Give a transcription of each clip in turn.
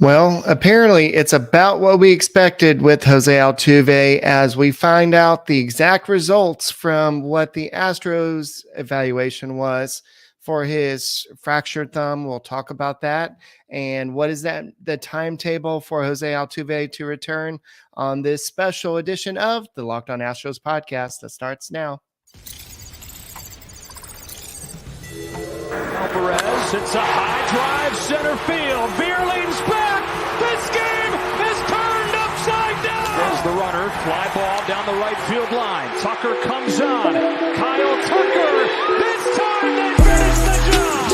Well, apparently it's about what we expected with Jose Altuve as we find out the exact results from what the Astros evaluation was for his fractured thumb. We'll talk about that. And what is that the timetable for Jose Altuve to return on this special edition of the Locked On Astros podcast that starts now. Alvarez hits a high drive center field. Beer leans back. This game is turned upside down. There's the runner. Fly ball down the right field line. Tucker comes on. Kyle Tucker. This time they finish the job.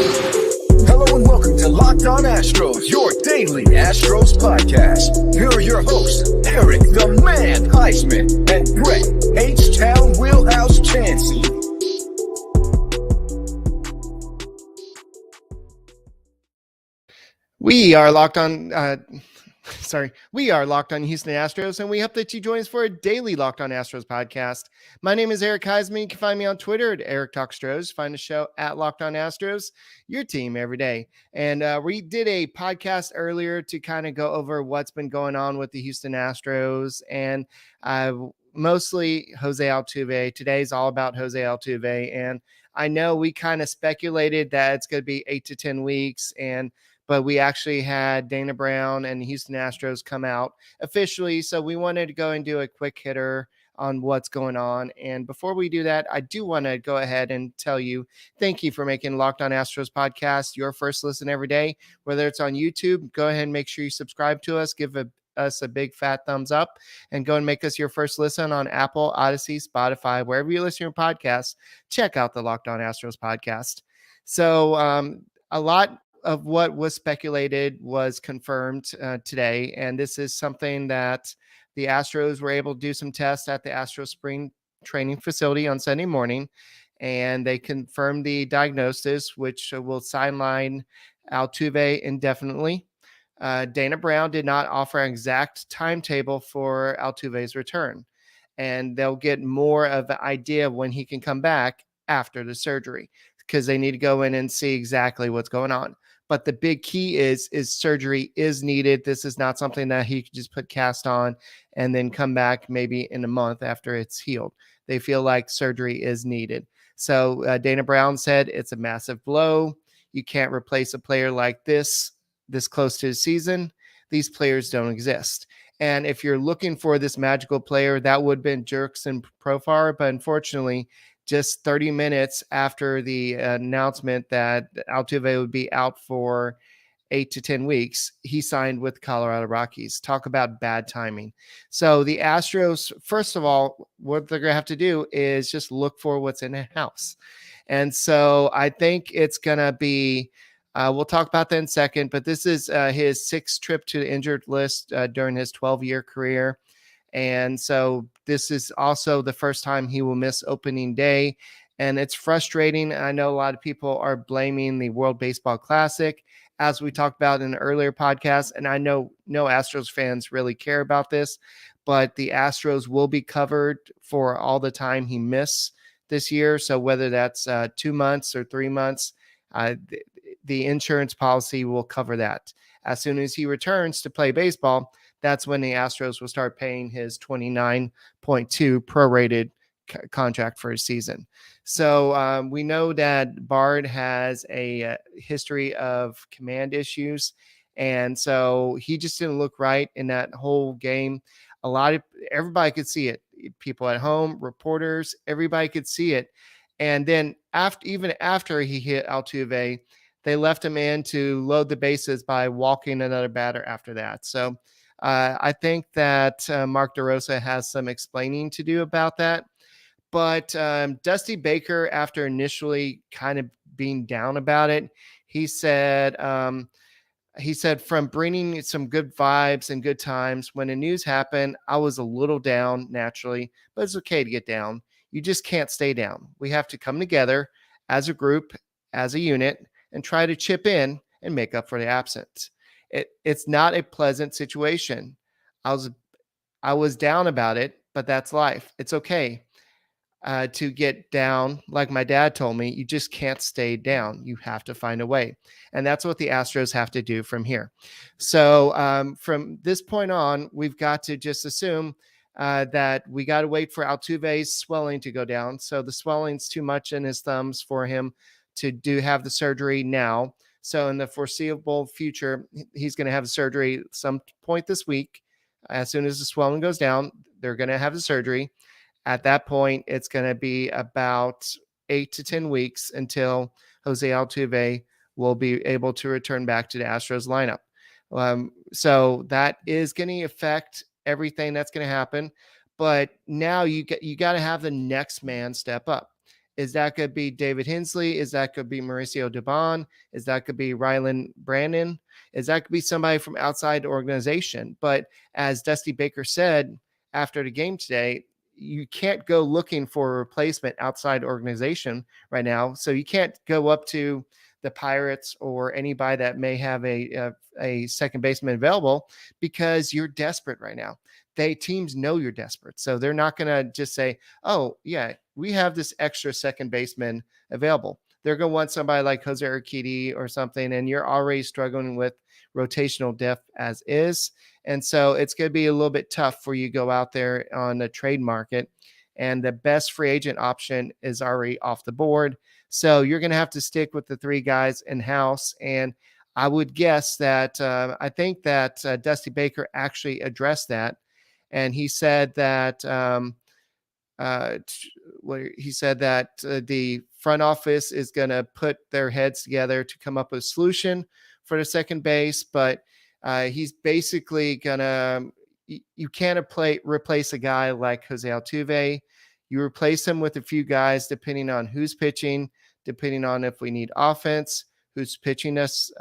Hello and welcome to Locked On Astros, your daily Astros podcast. Here are your hosts, Eric the Man Huysman and Brett H-Town Wheelhouse Chancey. We are locked on Houston Astros, and we hope that you join us for a daily Locked On Astros podcast. My name is Eric Huysman. You can find me on Twitter at Eric Talk Stros. Find the show at Locked On Astros, your team every day. And we did a podcast earlier to kind of go over what's been going on with the Houston Astros and mostly Jose Altuve. Today's all about Jose Altuve, and I know we kind of speculated that it's going to be 8 to 10 weeks, but we actually had Dana Brown and the Houston Astros come out officially. So we wanted to go and do a quick hitter on what's going on. And before we do that, I do want to go ahead and tell you, thank you for making Locked On Astros podcast your first listen every day. Whether it's on YouTube, go ahead and make sure you subscribe to us, give us a big fat thumbs up, and go and make us your first listen on Apple, Odyssey, Spotify, wherever you listen to your podcasts. Check out the Locked On Astros podcast. So a lot of what was speculated was confirmed today. And this is something that the Astros were able to do some tests at the Astros spring training facility on Sunday morning. And they confirmed the diagnosis, which will sideline Altuve indefinitely. Dana Brown did not offer an exact timetable for Altuve's return. And they'll get more of an idea of when he can come back after the surgery, because they need to go in and see exactly what's going on. But the big key is surgery is needed. This is not something that he could just put cast on and then come back maybe in a month after it's healed. They feel like surgery is needed. So Dana Brown said it's a massive blow. You can't replace a player like this close to the season. These players don't exist. And if you're looking for this magical player, that would have been Jurickson Profar. But unfortunately, just 30 minutes after the announcement that Altuve would be out for 8 to 10 weeks, he signed with Colorado Rockies. Talk about bad timing. So the Astros, first of all, what they're going to have to do is just look for what's in the house. And so I think it's going to be, we'll talk about that in a second, but this is his sixth trip to the injured list during his 12-year career. And so this is also the first time he will miss opening day. And it's frustrating. I know a lot of people are blaming the World Baseball Classic, as we talked about in an earlier podcast. And I know no Astros fans really care about this, but the Astros will be covered for all the time he missed this year. So whether that's 2 months or 3 months, the insurance policy will cover that. As soon as he returns to play baseball, that's when the Astros will start paying his $29.2 prorated contract for his season. So we know that Bard has a history of command issues. And so he just didn't look right in that whole game. Everybody could see it. People at home, reporters, everybody could see it. And then even after he hit Altuve, they left him in to load the bases by walking another batter after that. So I think that Mark DeRosa has some explaining to do about that. But Dusty Baker, after initially kind of being down about it, he said, from bringing some good vibes and good times, when the news happened, I was a little down naturally, but it's okay to get down. You just can't stay down. We have to come together as a group, as a unit, and try to chip in and make up for the absence. It's not a pleasant situation. I was down about it, but that's life. It's okay. to get down. Like my dad told me, you just can't stay down. You have to find a way. And that's what the Astros have to do from here. So from this point on, we've got to just assume that we got to wait for Altuve's swelling to go down. So the swelling's too much in his thumbs for him to have the surgery now. So in the foreseeable future, he's going to have the surgery some point this week. As soon as the swelling goes down, they're going to have the surgery. At that point, it's going to be about 8 to 10 weeks until Jose Altuve will be able to return back to the Astros lineup. So that is going to affect everything that's going to happen. But now you got to have the next man step up. Is that going to be David Hensley? Is that going to be Mauricio Dubon? Is that going to be Rylan Brandon? Is that going to be somebody from outside the organization? But as Dusty Baker said after the game today, you can't go looking for a replacement outside organization right now. So you can't go up to the Pirates or anybody that may have a second baseman available because you're desperate right now. Teams know you're desperate. So they're not going to just say, oh yeah, we have this extra second baseman available. They're going to want somebody like Jose Urquidy or something, and you're already struggling with rotational depth as is. And so it's going to be a little bit tough for you to go out there on the trade market. And the best free agent option is already off the board. So you're going to have to stick with the three guys in-house. And I would guess that I think that Dusty Baker actually addressed that. And he said that the front office is going to put their heads together to come up with a solution for the second base. But he's basically going to – you can't replace a guy like Jose Altuve. You replace him with a few guys depending on who's pitching, depending on if we need offense, who's pitching us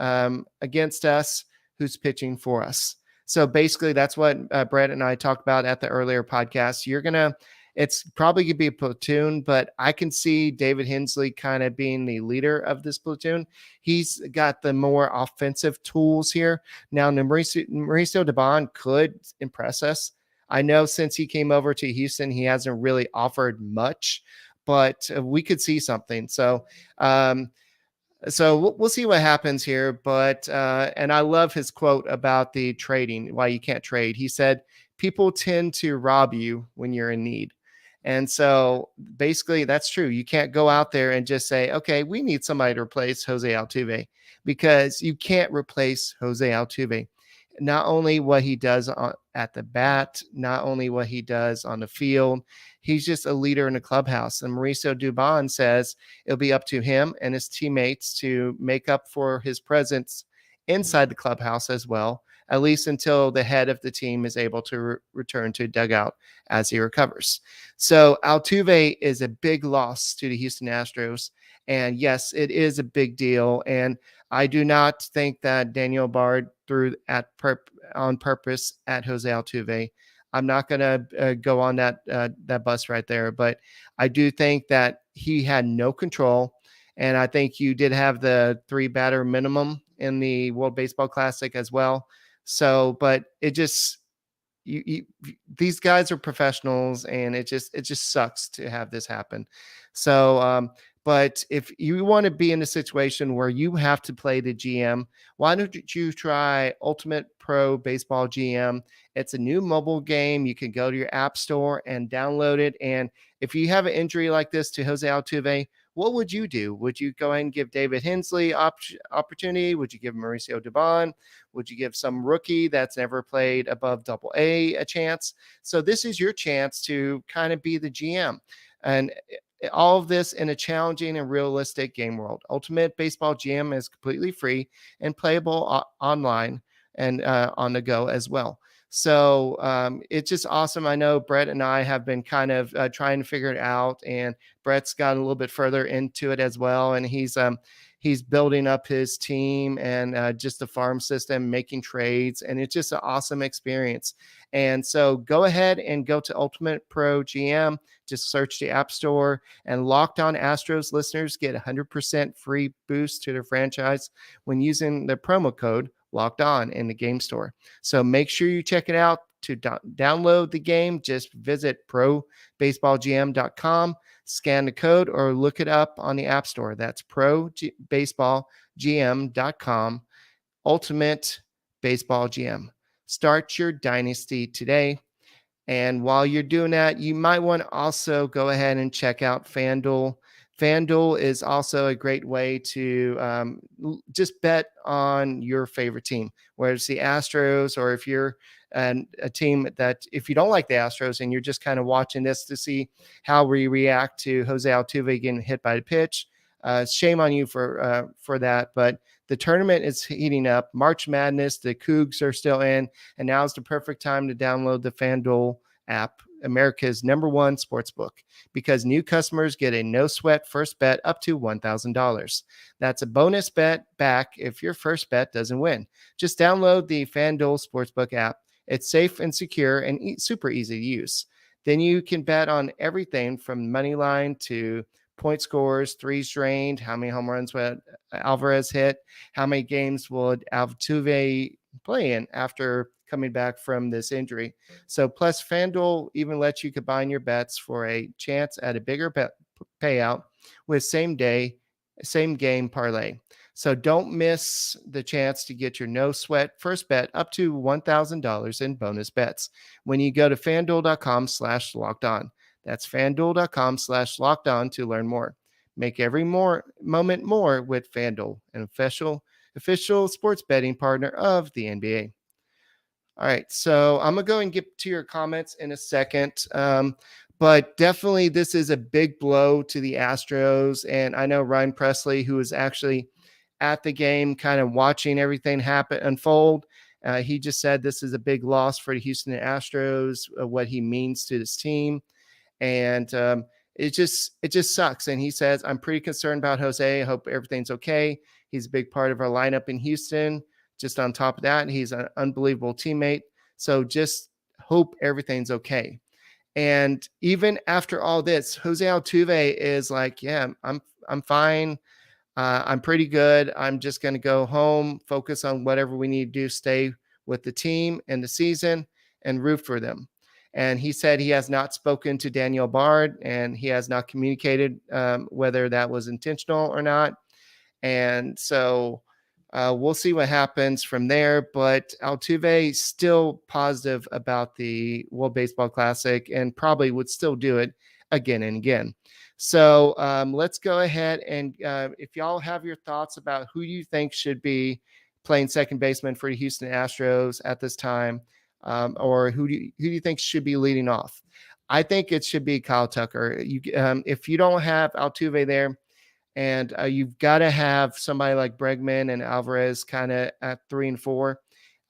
against us, who's pitching for us. So basically that's what Brett and I talked about at the earlier podcast. It's probably going to be a platoon, but I can see David Hensley kind of being the leader of this platoon. He's got the more offensive tools here. Now, Mauricio Dubon could impress us. I know since he came over to Houston, he hasn't really offered much, but we could see something. So we'll see what happens here. But and I love his quote about the trading, why you can't trade. He said, people tend to rob you when you're in need. And so basically that's true. You can't go out there and just say, okay, we need somebody to replace Jose Altuve, because you can't replace Jose Altuve. Not only what he does at the bat, not only what he does on the field, he's just a leader in the clubhouse. And Mauricio Dubon says it'll be up to him and his teammates to make up for his presence inside the clubhouse as well, at least until the head of the team is able to return to dugout as he recovers. So Altuve is a big loss to the Houston Astros. And yes, it is a big deal. And I do not think that Daniel Bard threw on purpose at Jose Altuve. I'm not going to go on that bus right there, but I do think that he had no control. And I think you did have the 3-batter minimum in the World Baseball Classic as well. So, but it just, these guys are professionals, and it just sucks to have this happen. So, but if you want to be in a situation where you have to play the GM, why don't you try Ultimate Pro Baseball GM? It's a new mobile game. You can go to your app store and download it. And if you have an injury like this to Jose Altuve, what would you do? Would you go ahead and give David Hensley opportunity? Would you give Mauricio Dubon? Would you give some rookie that's never played above AA a chance? So this is your chance to kind of be the GM. And all of this in a challenging and realistic game world. Ultimate Baseball GM is completely free and playable online and on the go as well. So it's just awesome. I know Brett and I have been kind of trying to figure it out, and Brett's got a little bit further into it as well. And he's building up his team and just the farm system, making trades, and it's just an awesome experience. And so go ahead and go to Ultimate Pro GM, just search the App Store, and Locked On Astros listeners get 100% free boost to their franchise when using the promo code Locked On in the game store. So make sure you check it out. to download the game, just visit probaseballgm.com, scan the code, or look it up on the App Store. That's probaseballgm.com, Ultimate Baseball GM. Start your dynasty today. And while you're doing that, you might want to also go ahead and check out FanDuel. FanDuel is also a great way to just bet on your favorite team, whether it's the Astros or if you're a team that, if you don't like the Astros and you're just kind of watching this to see how we react to Jose Altuve getting hit by the pitch, shame on you for that. But the tournament is heating up. March Madness, the Cougs are still in, and now is the perfect time to download the FanDuel app, America's #1 sportsbook, because new customers get a no-sweat first bet up to $1,000. That's a bonus bet back if your first bet doesn't win. Just download the FanDuel Sportsbook app. It's safe and secure and super easy to use. Then you can bet on everything from money line to point scores, threes drained, how many home runs would Alvarez hit, how many games would Altuve play in after coming back from this injury. So plus FanDuel even lets you combine your bets for a chance at a bigger payout with same game parlay. So don't miss the chance to get your no sweat first bet up to $1,000 in bonus bets when you go to FanDuel.com/lockedon. That's FanDuel.com/lockedon to learn more. Make every moment more with FanDuel, an official sports betting partner of the NBA. All right, so I'm going to go and get to your comments in a second. But definitely this is a big blow to the Astros. And I know Ryan Presley, who was actually at the game kind of watching everything unfold, he just said this is a big loss for the Houston Astros, what he means to this team. And it just sucks. And he says, I'm pretty concerned about Jose. I hope everything's okay. He's a big part of our lineup in Houston. Just on top of that, he's an unbelievable teammate. So just hope everything's okay. And even after all this, Jose Altuve is like, yeah, I'm fine. I'm pretty good. I'm just going to go home, focus on whatever we need to do, stay with the team and the season and root for them. And he said he has not spoken to Daniel Bard and he has not communicated whether that was intentional or not. And so we'll see what happens from there. But Altuve still positive about the World Baseball Classic and probably would still do it again and again. So let's go ahead and if y'all have your thoughts about who you think should be playing second baseman for the Houston Astros at this time, or who do you think should be leading off? I think it should be Kyle Tucker. If you don't have Altuve there, and you've got to have somebody like Bregman and Alvarez kind of at 3 and 4.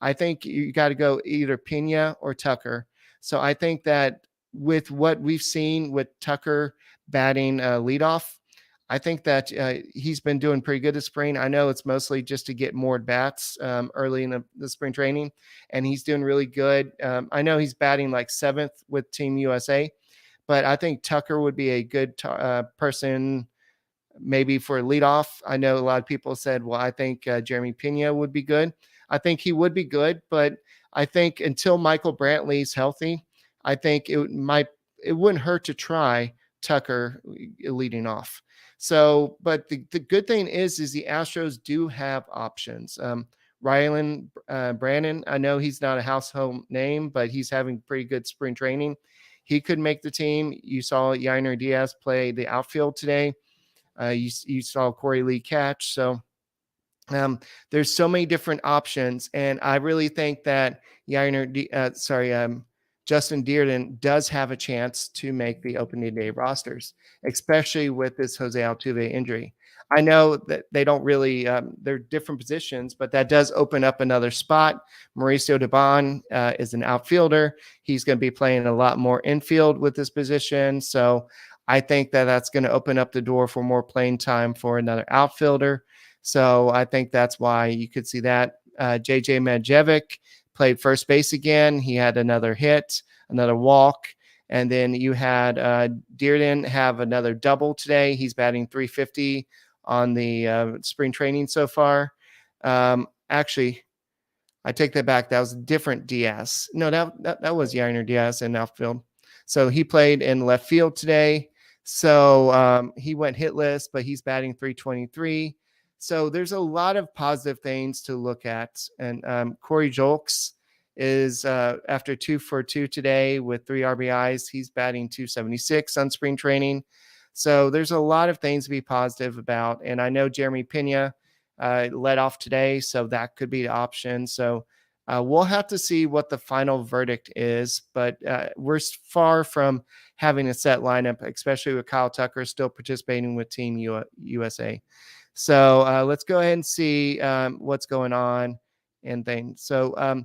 I think you got to go either Pena or Tucker. So I think that with what we've seen with Tucker batting leadoff, I think that he's been doing pretty good this spring. I know it's mostly just to get more bats early in the spring training, and he's doing really good. I know he's batting like 7th with Team USA, but I think Tucker would be a good person maybe for leadoff. I know a lot of people said, well, I think Jeremy Pena would be good. I think he would be good, but I think until Michael Brantley's healthy, I think it wouldn't hurt to try Tucker leading off. So, but the good thing is the Astros do have options. Rylan Brandon, I know he's not a household name, but he's having pretty good spring training. He could make the team. You saw Yainer Diaz play the outfield today. You saw Corey Lee catch. So there's so many different options. And I really think that Justin Dearden does have a chance to make the opening day rosters, especially with this Jose Altuve injury. I know that they don't really, they're different positions, but that does open up another spot. Mauricio Dubon is an outfielder. He's going to be playing a lot more infield with this position. So I think that that's going to open up the door for more playing time for another outfielder. So I think that's why you could see that. JJ Medjevic played first base again. He had another hit, another walk. And then you had Dearden have another double today. He's batting .350 on the spring training so far. Actually, I take that back. That was a different Diaz. No, that was Yainer Diaz in outfield. So he played in left field today. So he went hitless, but he's batting 323. So there's a lot of positive things to look at. And Corey Julks is after 2 for 2 today with 3 RBIs. He's batting 276 on spring training. So there's a lot of things to be positive about. And I know Jeremy Pena led off today, so that could be the option. So we'll have to see what the final verdict is, but we're far from having a set lineup, especially with Kyle Tucker still participating with Team USA. So let's go ahead and see what's going on and things. So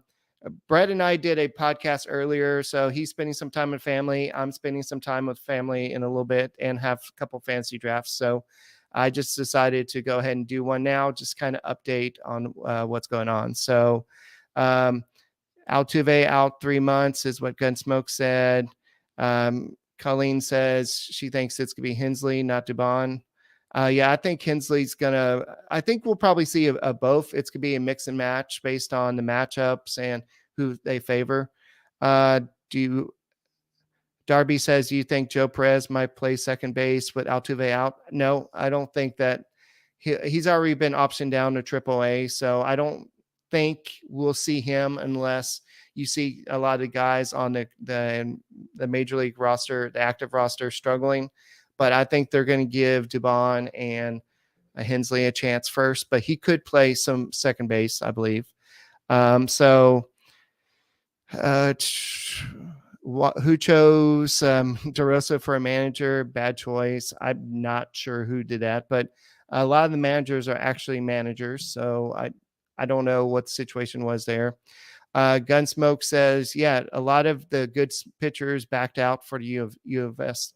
Brett and I did a podcast earlier, so he's spending some time with family. I'm spending some time with family in a little bit and have a couple fantasy drafts. So I just decided to go ahead and do one now, just kind of update on what's going on. So Altuve out 3 months is what Gunsmoke said. Colleen says she thinks it's going to be Hensley, not Dubon. Yeah, I think Hensley's I think we'll probably see a both. It's going to be a mix and match based on the matchups and who they favor. Darby says, do you think Joe Perez might play second base with Altuve out? No, I don't think that. He's already been optioned down to AAA, so I don't think we'll see him unless you see a lot of guys on the major league roster, the active roster, struggling. But I think they're going to give Dubon and Hensley a chance first, but he could play some second base, I believe. Who chose DeRosa for a manager? Bad choice. I'm not sure who did that, but a lot of the managers are actually managers, so I don't know what the situation was there. Gunsmoke says, yeah, a lot of the good pitchers backed out for the US.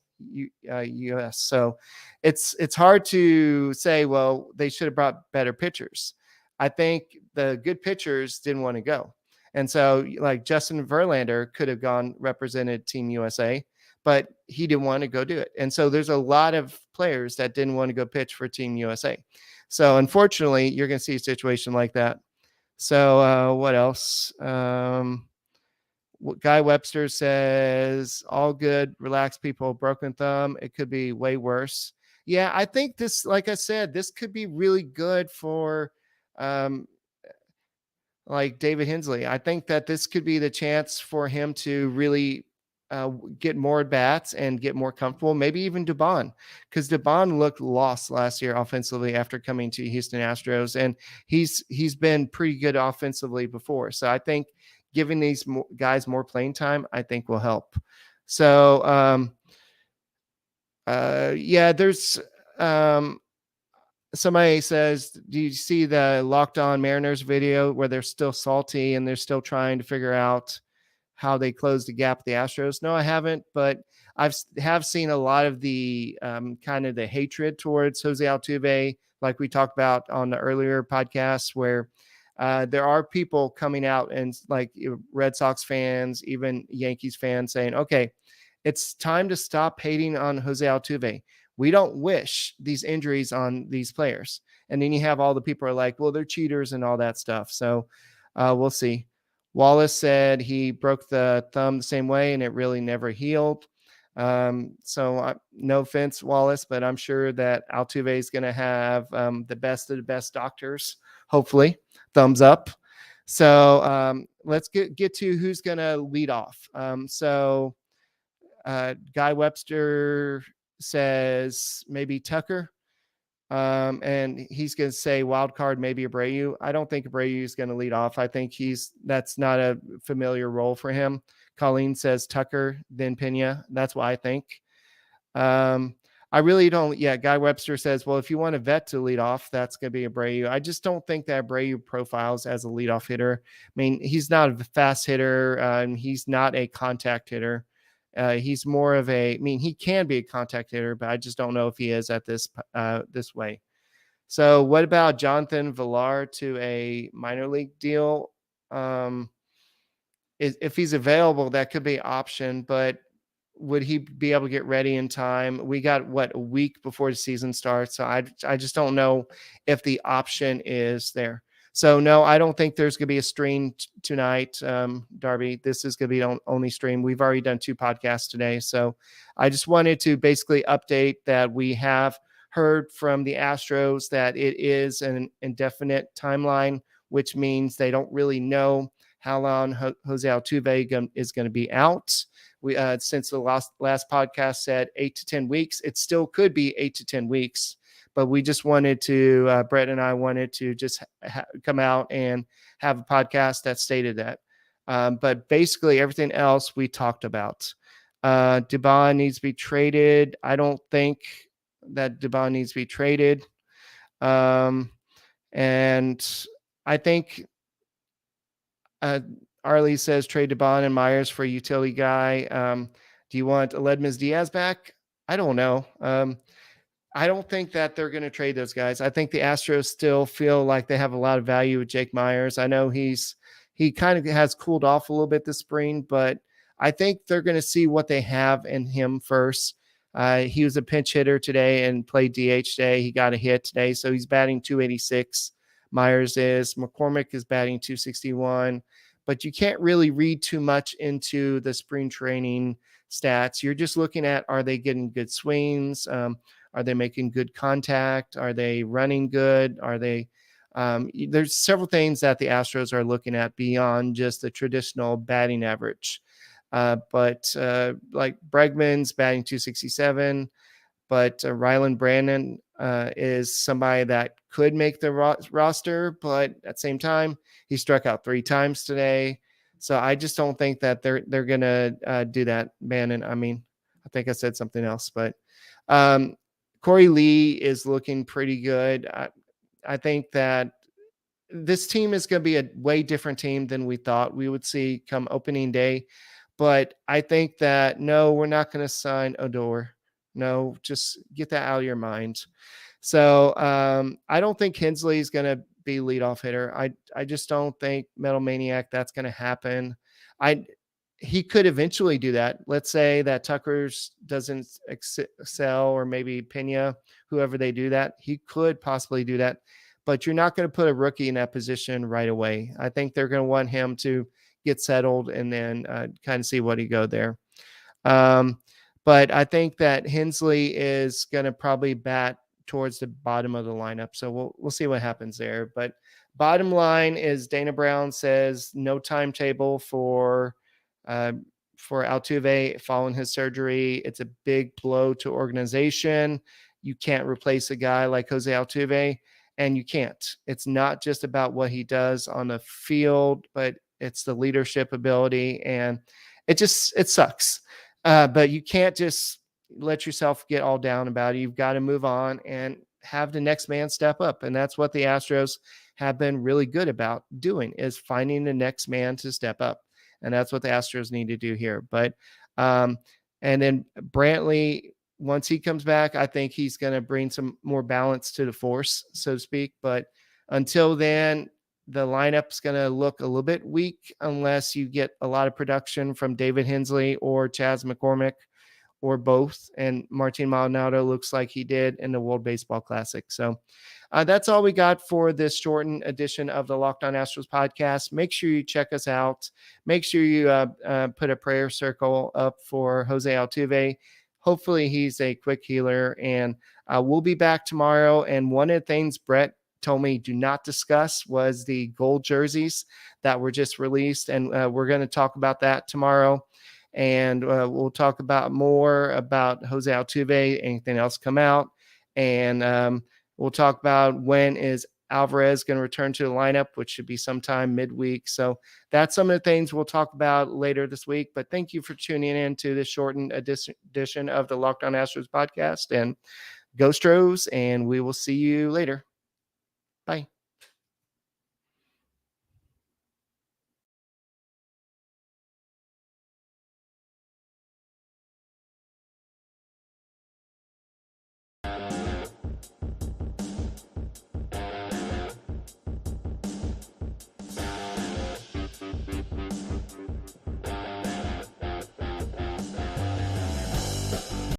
So it's hard to say, well, they should have brought better pitchers. I think the good pitchers didn't want to go. And so like Justin Verlander could have represented Team USA, but he didn't want to go do it. And so there's a lot of players that didn't want to go pitch for Team USA. So unfortunately, you're going to see a situation like that. So what else? Guy Webster says, all good, relax people, broken thumb. It could be way worse. Yeah, I think this, like I said, this could be really good for like David Hensley. I think that this could be the chance for him to really get more at bats and get more comfortable. Maybe even Dubon, because Dubon looked lost last year offensively after coming to Houston Astros, and he's been pretty good offensively before. So I think giving these guys more playing time, I think will help. So yeah, there's somebody says, do you see the Locked On Mariners video where they're still salty and they're still trying to figure out how they close the gap with the Astros? No, I haven't, but have seen a lot of the kind of the hatred towards Jose Altuve, like we talked about on the earlier podcast, where there are people coming out and like Red Sox fans, even Yankees fans saying, okay, it's time to stop hating on Jose Altuve. We don't wish these injuries on these players. And then you have all the people are like, well, they're cheaters and all that stuff. So we'll see. Wallace said he broke the thumb the same way and it really never healed. So no offense, Wallace, but I'm sure that Altuve is going to have the best of the best doctors, hopefully. Thumbs up. So let's get to who's going to lead off. Guy Webster says maybe Tucker. And he's going to say wild card, maybe Abreu. I don't think Abreu is going to lead off. I think that's not a familiar role for him. Colleen says Tucker, then Pena. That's what I think. I really don't. Yeah. Guy Webster says, well, if you want a vet to lead off, that's going to be Abreu. I just don't think that Abreu profiles as a leadoff hitter. I mean, he's not a fast hitter. He's not a contact hitter. He's more of he can be a contact hitter, but I just don't know if he is at this way. So what about Jonathan Villar to a minor league deal? If he's available, that could be an option, but would he be able to get ready in time? We got a week before the season starts. So I just don't know if the option is there. So no, I don't think there's going to be a stream tonight, Darby. This is going to be the only stream. We've already done 2 podcasts today. So I just wanted to basically update that we have heard from the Astros that it is an indefinite timeline, which means they don't really know how long Jose Altuve is going to be out. We since the last podcast said 8 to 10 weeks, it still could be 8 to 10 weeks. But we just wanted to, Brett and I wanted to just come out and have a podcast that stated that. But basically everything else we talked about. Dubon needs to be traded. I don't think that Dubon needs to be traded. And I think Arlie says trade Dubon and Myers for a utility guy. Do you want Aledmys Diaz back? I don't know. I don't think that they're going to trade those guys. I think the Astros still feel like they have a lot of value with Jake Myers. I know he kind of has cooled off a little bit this spring, but I think they're going to see what they have in him first. He was a pinch hitter today and played DH today. He got a hit today, so he's batting 286. Myers is. McCormick is batting 261. But you can't really read too much into the spring training stats. You're just looking at, are they getting good swings? Are they making good contact? Are they running good? Are they there's several things that the Astros are looking at beyond just the traditional batting average. But like Bregman's batting 267, but Ryland Brandon is somebody that could make the roster, but at the same time, he struck out 3 times today. So I just don't think that they're going to do that, Bannon. I mean, I think I said something else, but Corey Lee is looking pretty good. I think that this team is going to be a way different team than we thought we would see come opening day. But I think that, no, we're not going to sign Odor. No, just get that out of your mind. So I don't think Hensley is going to be leadoff hitter. I just don't think Metal Maniac that's going to happen. He could eventually do that. Let's say that Tucker's doesn't excel, or maybe Pena, whoever they do that, he could possibly do that. But you're not going to put a rookie in that position right away. I think they're going to want him to get settled and then kind of see what he go there. But I think that Hensley is going to probably bat towards the bottom of the lineup. So we'll see what happens there. But bottom line is Dana Brown says no timetable for Altuve following his surgery. It's a big blow to organization. You can't replace a guy like Jose Altuve, and you can't. It's not just about what he does on the field, but it's the leadership ability, and it sucks. But you can't just let yourself get all down about it. You've got to move on and have the next man step up. And that's what the Astros have been really good about doing, is finding the next man to step up. And that's what the Astros need to do here. But, and then Brantley, once he comes back, I think he's going to bring some more balance to the force, so to speak. But until then, the lineup's going to look a little bit weak unless you get a lot of production from David Hensley or Chas McCormick or both. And Martin Maldonado looks like he did in the World Baseball Classic. So that's all we got for this shortened edition of the Locked On Astros podcast. Make sure you check us out. Make sure you put a prayer circle up for Jose Altuve. Hopefully he's a quick healer, and we'll be back tomorrow. And one of the things Brett told me do not discuss was the gold jerseys that were just released. And we're going to talk about that tomorrow. And we'll talk about more about Jose Altuve, anything else come out. And we'll talk about when is Alvarez going to return to the lineup, which should be sometime midweek. So that's some of the things we'll talk about later this week. But thank you for tuning in to this shortened edition of the Locked On Astros podcast. And go Astros, and we will see you later.